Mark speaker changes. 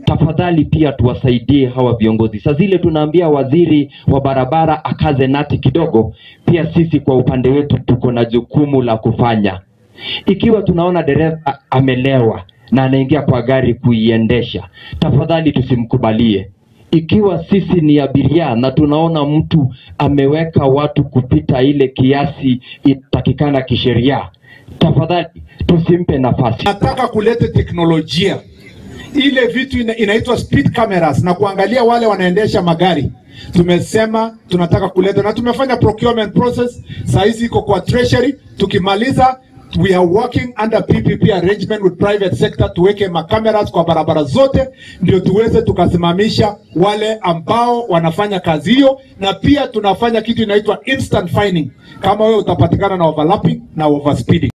Speaker 1: Tafadhali pia tuwasaidie hawa viongozi. Sasa zile tunaambia waziri wa barabara akaze nati kidogo, pia sisi kwa upande wetu tuko na jukumu la kufanya. Ikiwa tunaona dereva amelewa na anaingia kwa gari kuiendesha, tafadhali tusimkubalie. Ikiwa sisi ni abiria na tunaona mtu ameweka watu kupita ile kiasi itakikana kisheria, tafadhali tusimpe nafasi.
Speaker 2: Nataka kuleta teknolojia ile vitu inaitwa speed cameras na kuangalia wale wanaendesha magari. Tumesema tunataka kuleta na tumefanya procurement process, sasa hizi iko kwa treasury. Tukimaliza we are working under PPP arrangement with private sector tuweke makameras kwa barabara zote, ndio tuweze tukasimamisha wale ambao wanafanya kazi hiyo. Na pia tunafanya kitu inaitwa instant fining kama wewe utapatikana na overlapping na overspeeding.